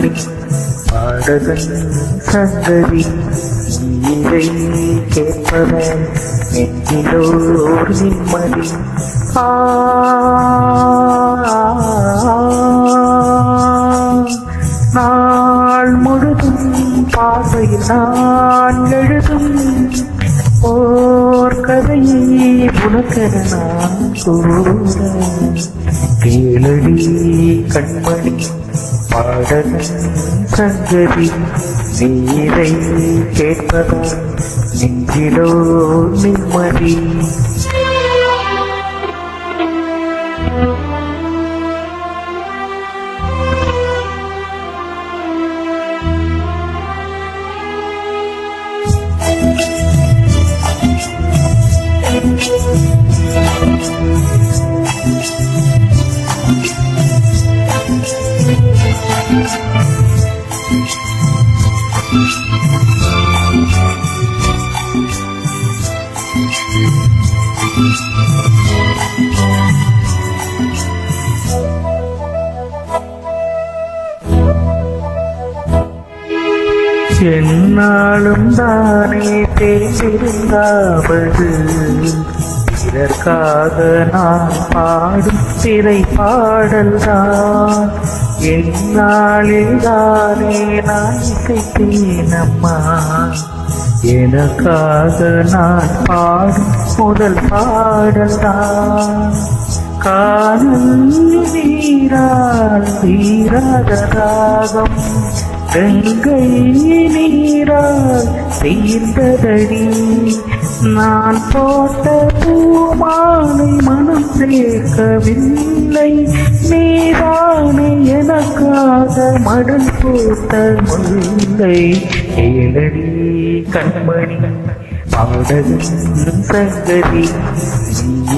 கண்மணி பாடகன் சங்கதி இதை கேட்பவன் நெஞ்சிலோர் நிம்மதி. நாள் முழுதும் பார்வையில் நான் எழுதும் ஓர் கதையை உனக்கென நான் கூற கேளடி கண்மணி பாடகன் சங்கதி நீரை கேட்பதா நெஞ்சிலோ நிம்மதி. என்னாலும் தானே பேசிருந்தாவது இதற்காக நான் பாடும் திரை பாடல்தான். என்னாலில் தானே நான் இசைத்தேனம்மா எனக்காக நான் பாடும் முதல் பாடல்தான். காணல் நீரால் தீராத ராகம் கங்கை நீரால் தீர்ந்ததடி. நான் போட்ட பூமாலை மனம் சேர்க்கவில்லை நீதானே எனக்காக மடல் போட்ட முல்லை. ஏழடி கண்மணி பாடகன் சங்கதி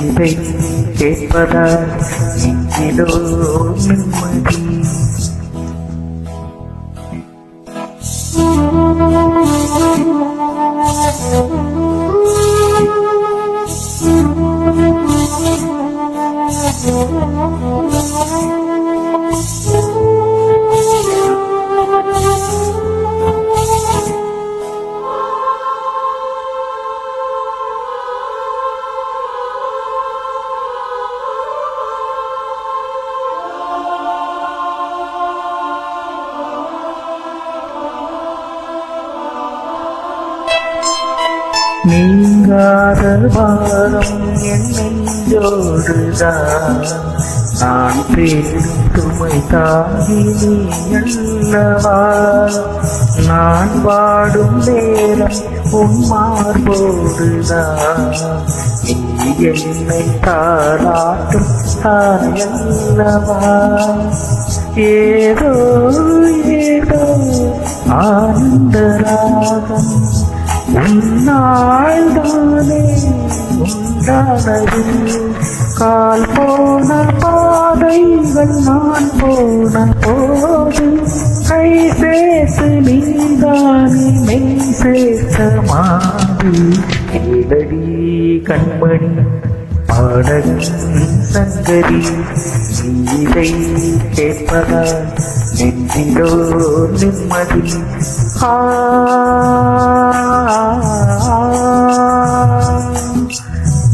இதை கேட்பதா நெஞ்சிலோ நிம்மதி. நீங்காத வாரம் என் நெஞ்சோடுதான் நான் தேடும் சுமை தாங்கி நீ அல்லவா. நான் வாடும் நேரம் உன் மார்போடுதான் நீ என்னை தாளாட்டும் தாயல்லவா. ஏதோ ஏதோ ஆனந்த ராகம் உன்னால் தானே உண்டானது. கால் போன பாதைகள் நான் போன போது கை சேர்த்து நீதானே மெய் சேர்த்த மாது. ஏழடி கண்மணி பாடகன் சங்கதி இதை கேட்பதா நெஞ்சிலோ நிம்மதி.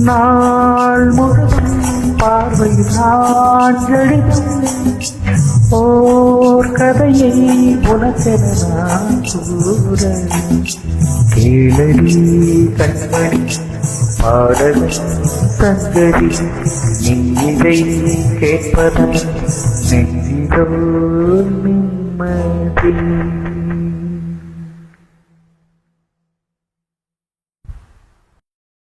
நாள் முழுதும் பார்வையில் நான் எழுதும் ஓர் கதையை உனக்கென நான் கூற கேளடி கண்மணி பாடகன் சங்கதி இதை கேட்பதா நெஞ்சிலோ நிம்மதி.